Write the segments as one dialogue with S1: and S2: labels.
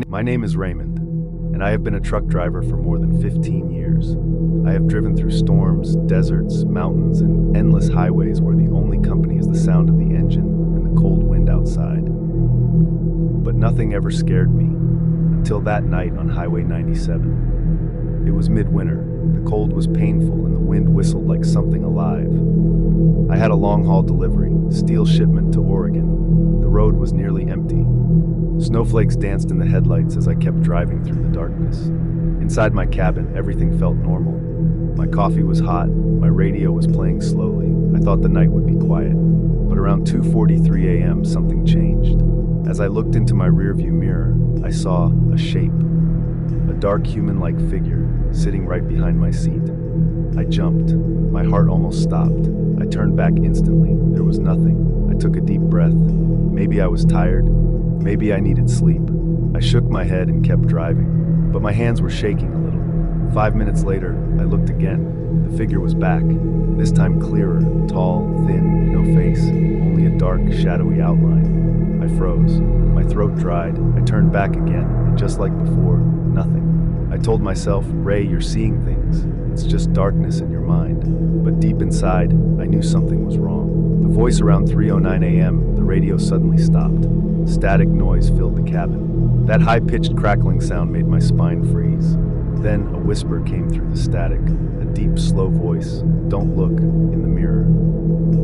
S1: My name is Raymond, and I have been a truck driver for more than 15 years. I have driven through storms, deserts, mountains, and endless highways where the only company is the sound of the engine and the cold wind outside. But nothing ever scared me until that night on Highway 97. It was midwinter, the cold was painful, and the wind whistled like something alive. I had a long-haul delivery, steel shipment to Oregon. The road was nearly empty. Snowflakes danced in the headlights as I kept driving through the darkness. Inside my cabin, everything felt normal. My coffee was hot, my radio was playing slowly. I thought the night would be quiet. But around 2:43 a.m., something changed. As I looked into my rearview mirror, I saw a shape. A dark human-like figure sitting right behind my seat. I jumped. My heart almost stopped. I turned back instantly. There was nothing. I took a deep breath. Maybe I was tired. Maybe I needed sleep. I shook my head and kept driving, but my hands were shaking a little. 5 minutes later, I looked again. The figure was back, this time clearer, tall, thin, no face, only a dark, shadowy outline. I froze. My throat dried. I turned back again, and just like before, nothing. I told myself, Ray, you're seeing things. It's just darkness in your mind. But deep inside, I knew something was wrong. The voice around 3:09 a.m., the radio suddenly stopped. Static noise filled the cabin. That high-pitched crackling sound made my spine freeze. Then a whisper came through the static, a deep, slow voice. Don't look in the mirror.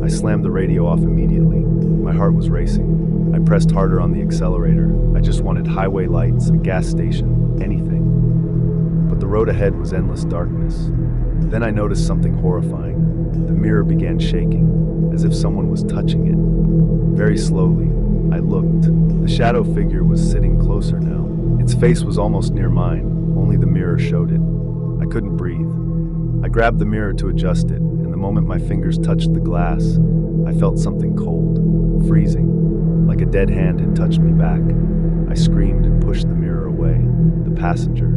S1: I slammed the radio off immediately. My heart was racing. I pressed harder on the accelerator. I just wanted highway lights, a gas station, anything. But the road ahead was endless darkness. Then I noticed something horrifying. The mirror began shaking, as if someone was touching it. Very slowly, I looked. The shadow figure was sitting closer now. Its face was almost near mine, only the mirror showed it. I couldn't breathe. I grabbed the mirror to adjust it, and the moment my fingers touched the glass, I felt something cold, freezing, like a dead hand had touched me back. I screamed and pushed the mirror away. The passenger.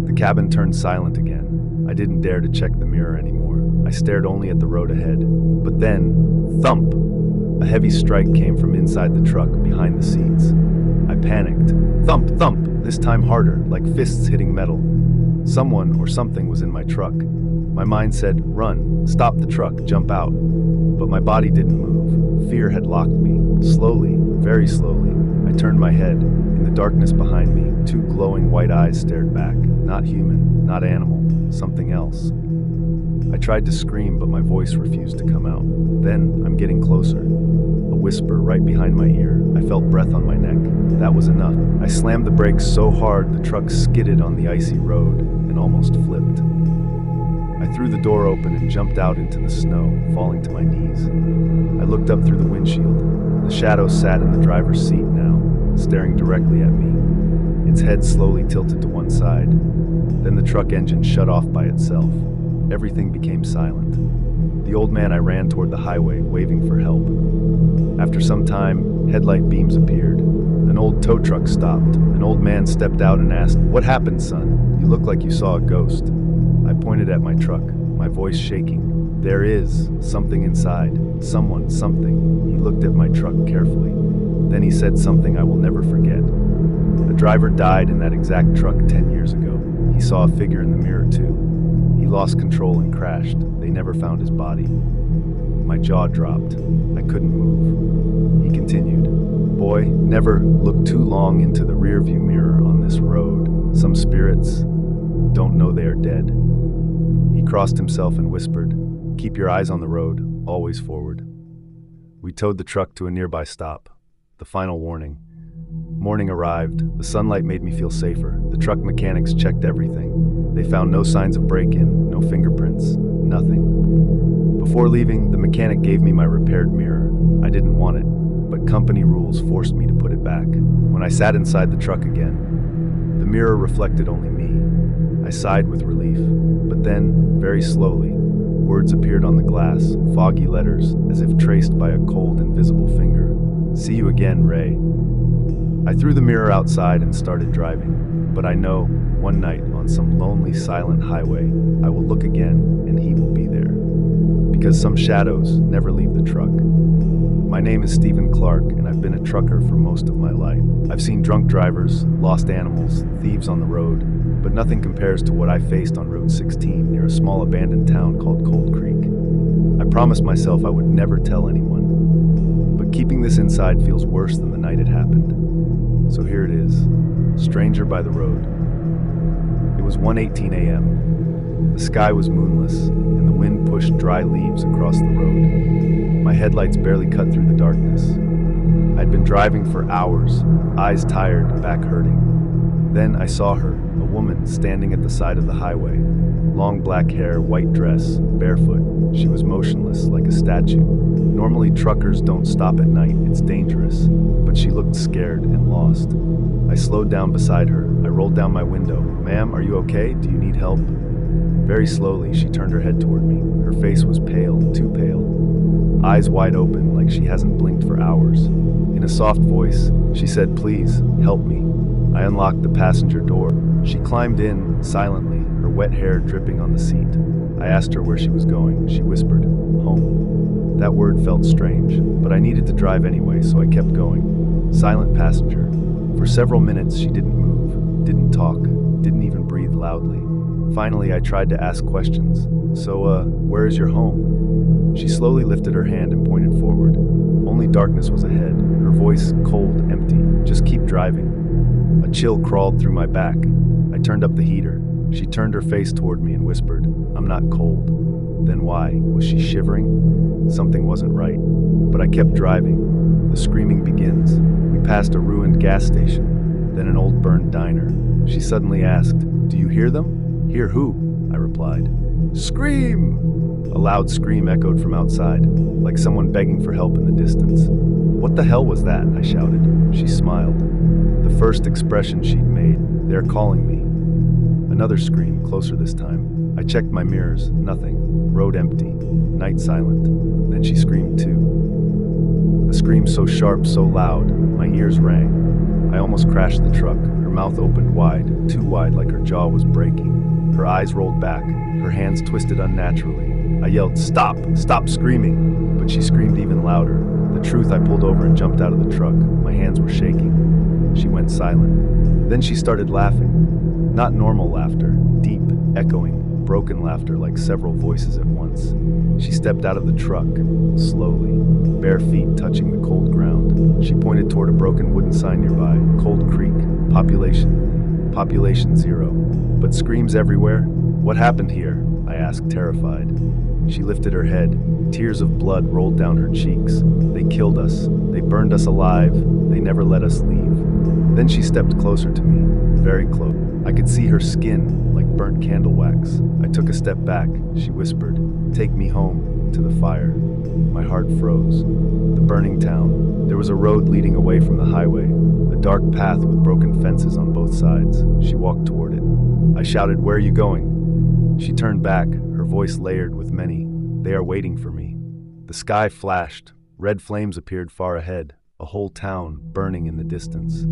S1: The cabin turned silent again. I didn't dare to check the mirror anymore. I stared only at the road ahead. But then, thump! A heavy strike came from inside the truck, behind the seats. I panicked. Thump, thump, this time harder, like fists hitting metal. Someone or something was in my truck. My mind said, run, stop the truck, jump out. But my body didn't move. Fear had locked me. Slowly, very slowly, I turned my head. In the darkness behind me, two glowing white eyes stared back. Not human, not animal, something else. I tried to scream, but my voice refused to come out. Then, I'm getting closer. A whisper right behind my ear. I felt breath on my neck. That was enough. I slammed the brakes so hard the truck skidded on the icy road and almost flipped. I threw the door open and jumped out into the snow, falling to my knees. I looked up through the windshield. The shadow sat in the driver's seat now, staring directly at me. Its head slowly tilted to one side. Then the truck engine shut off by itself. Everything became silent. The old man I ran toward the highway, waving for help. After some time, headlight beams appeared. An old tow truck stopped. An old man stepped out and asked, "What happened, son? You look like you saw a ghost." I pointed at my truck, my voice shaking. There is something inside. Someone, something. He looked at my truck carefully. Then he said something I will never forget. The driver died in that exact truck 10 years ago. He saw a figure in the mirror too. He lost control and crashed. They never found his body. My jaw dropped. I couldn't move. He continued, "Boy, never look too long into the rearview mirror on this road. Some spirits don't know they are dead." He crossed himself and whispered, "Keep your eyes on the road, always forward." We towed the truck to a nearby stop. The final warning. Morning arrived. The sunlight made me feel safer. The truck mechanics checked everything. They found no signs of break-in, no fingerprints, nothing. Before leaving, the mechanic gave me my repaired mirror. I didn't want it, but company rules forced me to put it back. When I sat inside the truck again, the mirror reflected only me. I sighed with relief, but then, very slowly, words appeared on the glass, foggy letters, as if traced by a cold, invisible finger. "See you again, Ray." I threw the mirror outside and started driving, but I know, one night on some lonely, silent highway, I will look again and he will be there. Because some shadows never leave the truck. My name is Stephen Clark, and I've been a trucker for most of my life. I've seen drunk drivers, lost animals, thieves on the road, but nothing compares to what I faced on Route 16 near a small abandoned town called Cold Creek. I promised myself I would never tell anyone, but keeping this inside feels worse than the night it happened. So here it is, Stranger by the Road. It was 1:18 a.m. The sky was moonless, and the wind pushed dry leaves across the road. My headlights barely cut through the darkness. I'd been driving for hours, eyes tired, back hurting. Then I saw her, a woman standing at the side of the highway. Long black hair, white dress, barefoot. She was motionless, like a statue. Normally truckers don't stop at night, it's dangerous. But she looked scared and lost. I slowed down beside her. I rolled down my window. "Ma'am, are you okay? Do you need help?" Very slowly, she turned her head toward me. Her face was pale, too pale. Eyes wide open, like she hasn't blinked for hours. In a soft voice, she said, "Please, help me." I unlocked the passenger door. She climbed in, silently, her wet hair dripping on the seat. I asked her where she was going. She whispered, "Home." That word felt strange, but I needed to drive anyway, so I kept going. Silent passenger. For several minutes, she didn't move, didn't talk, didn't even breathe loudly. Finally, I tried to ask questions. "So, where is your home?" She slowly lifted her hand and pointed forward. Only darkness was ahead, her voice cold, empty. "Just keep driving." A chill crawled through my back. I turned up the heater. She turned her face toward me and whispered, "I'm not cold." Then why? Was she shivering? Something wasn't right. But I kept driving. The screaming begins. We passed a ruined gas station, then an old burned diner. She suddenly asked, "Do you hear them?" "Hear who?" I replied. "Scream!" A loud scream echoed from outside, like someone begging for help in the distance. "What the hell was that?" I shouted. She smiled. The first expression she'd made. "They're calling me." Another scream, closer this time. I checked my mirrors. Nothing. Road empty. Night silent. Then she screamed too. A scream so sharp, so loud, my ears rang. I almost crashed the truck. Her mouth opened wide, too wide, like her jaw was breaking. Her eyes rolled back, her hands twisted unnaturally. I yelled, "Stop! Stop screaming!" But she screamed even louder. The truth, I pulled over and jumped out of the truck. My hands were shaking. She went silent. Then she started laughing. Not normal laughter, deep, echoing, broken laughter like several voices at once. She stepped out of the truck, slowly, bare feet touching the cold ground. She pointed toward a broken wooden sign nearby, Cold Creek, population 0. But screams everywhere? What happened here? I asked, terrified. She lifted her head. Tears of blood rolled down her cheeks. They killed us. They burned us alive. They never let us leave. Then she stepped closer to me, very close. I could see her skin, like burnt candle wax. I took a step back. She whispered, "Take me home, to the fire." My heart froze. The burning town. There was a road leading away from the highway, a dark path with broken fences on both sides. She walked toward it. I shouted, "Where are you going?" She turned back, her voice layered with many. "They are waiting for me." The sky flashed. Red flames appeared far ahead, a whole town burning in the distance.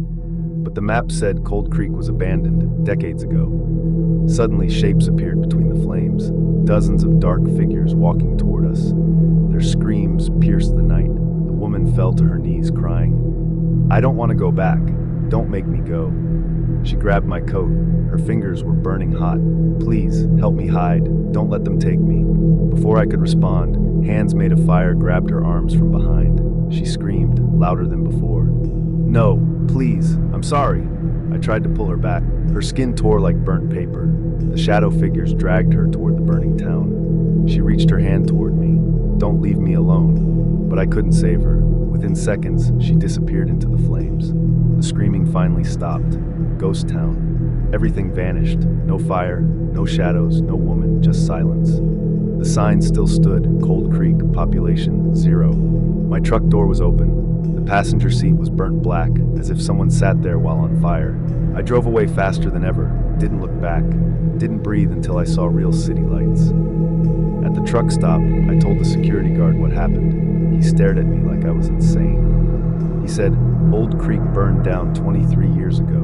S1: But the map said Cold Creek was abandoned decades ago. Suddenly, shapes appeared between the flames, dozens of dark figures walking toward us. Their screams pierced the night. The woman fell to her knees, crying, "I don't want to go back. Don't make me go." She grabbed my coat. Her fingers were burning hot. "Please, help me hide. Don't let them take me." Before I could respond, hands made of fire grabbed her arms from behind. She screamed, louder than before. "No, please, I'm sorry." I tried to pull her back. Her skin tore like burnt paper. The shadow figures dragged her toward the burning town. She reached her hand toward me. "Don't leave me alone." But I couldn't save her. Within seconds, she disappeared into the flames. The screaming finally stopped. Ghost town. Everything vanished. No fire, no shadows, no woman, just silence. The sign still stood, Cold Creek, population 0. My truck door was open. The passenger seat was burnt black, as if someone sat there while on fire. I drove away faster than ever, didn't look back, didn't breathe until I saw real city lights. At the truck stop, I told the security guard what happened. He stared at me like I was insane. He said, "Old Creek burned down 23 years ago.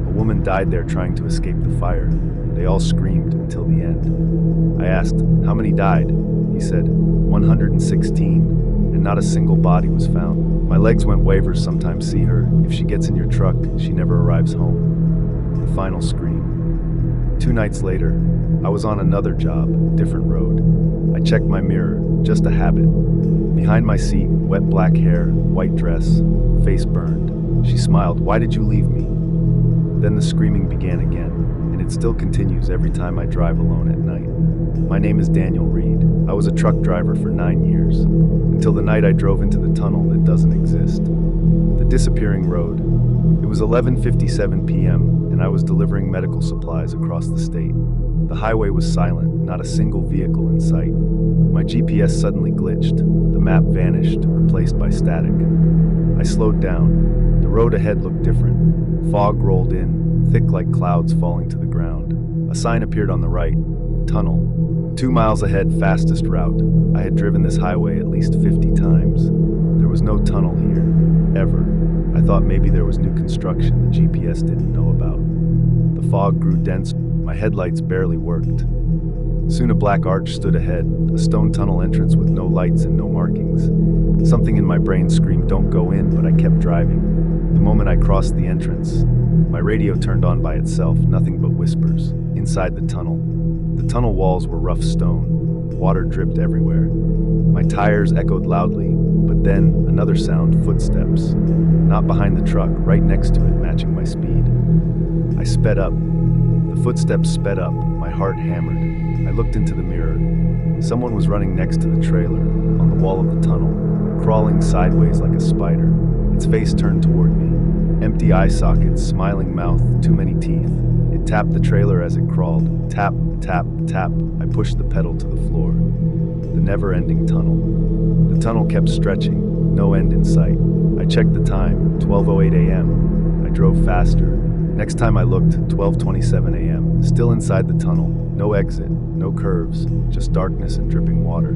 S1: A woman died there trying to escape the fire. They all screamed until the end." I asked, "How many died?" He said, 116, and not a single body was found. My legs went waivers sometimes see her. If she gets in your truck, she never arrives home. The final scream. 2 nights later, I was on another job, different road. I checked my mirror, just a habit. Behind my seat, wet black hair, white dress, face burned. She smiled, "Why did you leave me?" Then the screaming began again, and it still continues every time I drive alone at night. My name is Daniel Reed. I was a truck driver for 9 years, until the night I drove into the tunnel that doesn't exist. The disappearing road. It was 11:57 p.m., and I was delivering medical supplies across the state. The highway was silent, not a single vehicle in sight. My GPS suddenly glitched. The map vanished, replaced by static. I slowed down. The road ahead looked different. Fog rolled in, thick like clouds falling to the ground. A sign appeared on the right. Tunnel. 2 miles ahead, fastest route. I had driven this highway at least 50 times. There was no tunnel here, ever. I thought maybe there was new construction the GPS didn't know about. The fog grew dense. My headlights barely worked. Soon a black arch stood ahead, a stone tunnel entrance with no lights and no markings. Something in my brain screamed, "Don't go in," but I kept driving. The moment I crossed the entrance, my radio turned on by itself, nothing but whispers. Inside the tunnel. The tunnel walls were rough stone. Water dripped everywhere. My tires echoed loudly, but then another sound, footsteps. Not behind the truck, right next to it, matching my speed. I sped up. The footsteps sped up, my heart hammered. I looked into the mirror. Someone was running next to the trailer, on the wall of the tunnel, crawling sideways like a spider. Its face turned toward me. Empty eye sockets, smiling mouth, too many teeth. It tapped the trailer as it crawled. Tap, tap, tap. I pushed the pedal to the floor. The never-ending tunnel. The tunnel kept stretching, no end in sight. I checked the time, 12:08 a.m. I drove faster. Next time I looked, 12:27 a.m. Still inside the tunnel. No exit, no curves, just darkness and dripping water.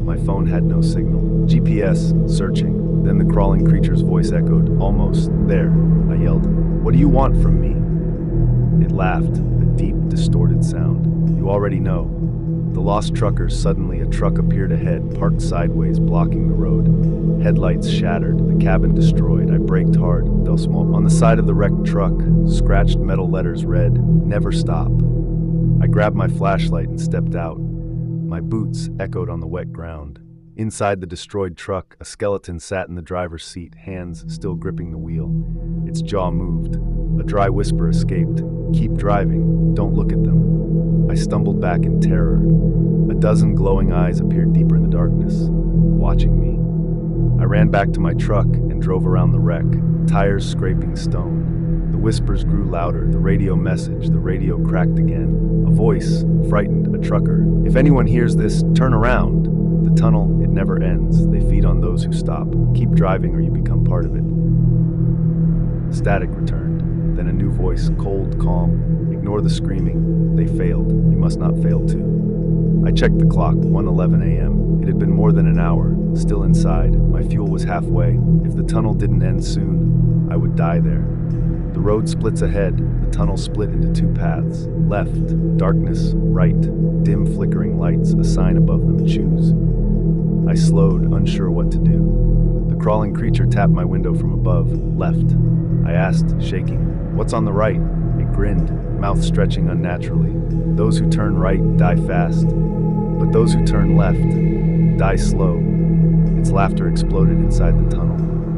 S1: My phone had no signal. GPS, searching. Then the crawling creature's voice echoed. "Almost there," I yelled. "What do you want from me?" It laughed, a deep, distorted sound. "You already know." The lost truckers. Suddenly a truck appeared ahead, parked sideways, blocking the road. Headlights shattered, the cabin destroyed. I braked hard, though small. On the side of the wrecked truck, scratched metal letters read, "Never stop." I grabbed my flashlight and stepped out. My boots echoed on the wet ground. Inside the destroyed truck, a skeleton sat in the driver's seat, hands still gripping the wheel. Its jaw moved. A dry whisper escaped. "Keep driving, don't look at them." I stumbled back in terror. A dozen glowing eyes appeared deeper in the darkness, watching me. I ran back to my truck and drove around the wreck, tires scraping stone. The whispers grew louder, the radio cracked again. A voice, frightened, a trucker. "If anyone hears this, turn around." The tunnel, it never ends. They feed on those who stop. Keep driving or you become part of it. Static returned. Then a new voice, cold, calm. "Ignore the screaming. They failed. You must not fail too." I checked the clock, 1:11 a.m. It had been more than an hour, still inside. My fuel was halfway. If the tunnel didn't end soon, I would die there. The road splits ahead. The tunnel split into 2 paths. Left, darkness, right, dim flickering lights, a sign above them, "Choose." I slowed, unsure what to do. The crawling creature tapped my window from above. "Left." I asked, shaking. "What's on the right?" It grinned, mouth stretching unnaturally. "Those who turn right die fast, but those who turn left die slow." Its laughter exploded inside the tunnel.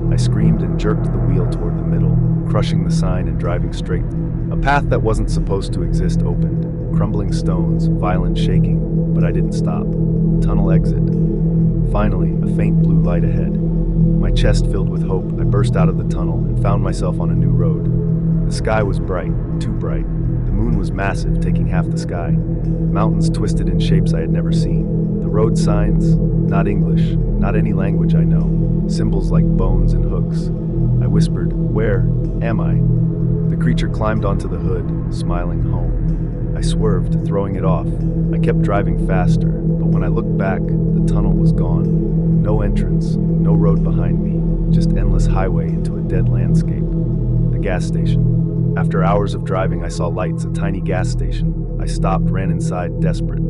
S1: I screamed and jerked the wheel toward the middle, crushing the sign and driving straight. A path that wasn't supposed to exist opened. Crumbling stones, violent shaking, but I didn't stop. Tunnel exit. Finally, a faint blue light ahead. My chest filled with hope, I burst out of the tunnel and found myself on a new road. The sky was bright, too bright. The moon was massive, taking half the sky. Mountains twisted in shapes I had never seen. The road signs, not English, not any language I know. Symbols like bones and hooks. I whispered, "Where am I?" The creature climbed onto the hood, smiling home. I swerved, throwing it off. I kept driving faster, but when I looked back, the tunnel was gone. No entrance, no road behind me, just endless highway into a dead landscape. The gas station. After hours of driving, I saw lights, a tiny gas station. I stopped, ran inside, desperate.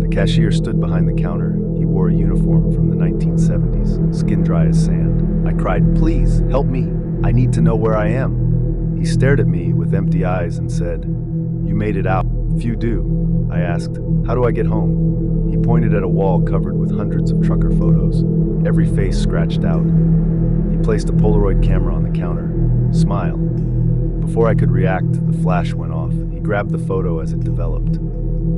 S1: The cashier stood behind the counter. He He wore a uniform from the 1970s, skin dry as sand. I cried, "Please, help me. I need to know where I am." He stared at me with empty eyes and said, "You made it out." "Few do." I asked, "How do I get home?" He pointed at a wall covered with hundreds of trucker photos, every face scratched out. He placed a Polaroid camera on the counter. "Smile." Before I could react, the flash went off. He grabbed the photo as it developed.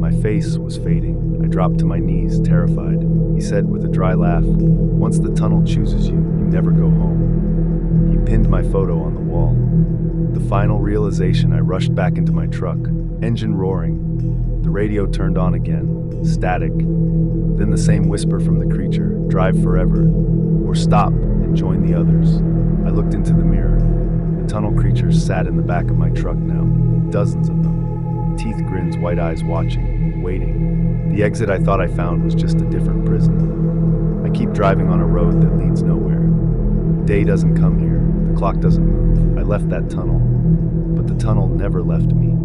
S1: My face was fading. I dropped to my knees, terrified. He said with a dry laugh, "Once the tunnel chooses you, you never go home." He pinned my photo on the wall. The final realization, I rushed back into my truck, engine roaring. The radio turned on again, static. Then the same whisper from the creature, "Drive forever, or stop and join the others." I looked into the mirror. The tunnel creatures sat in the back of my truck now, dozens of them. Teeth grins, white eyes watching, waiting. The exit I thought I found was just a different prison. I keep driving on a road that leads nowhere. Day doesn't come here, the clock doesn't move. I left that tunnel, but the tunnel never left me.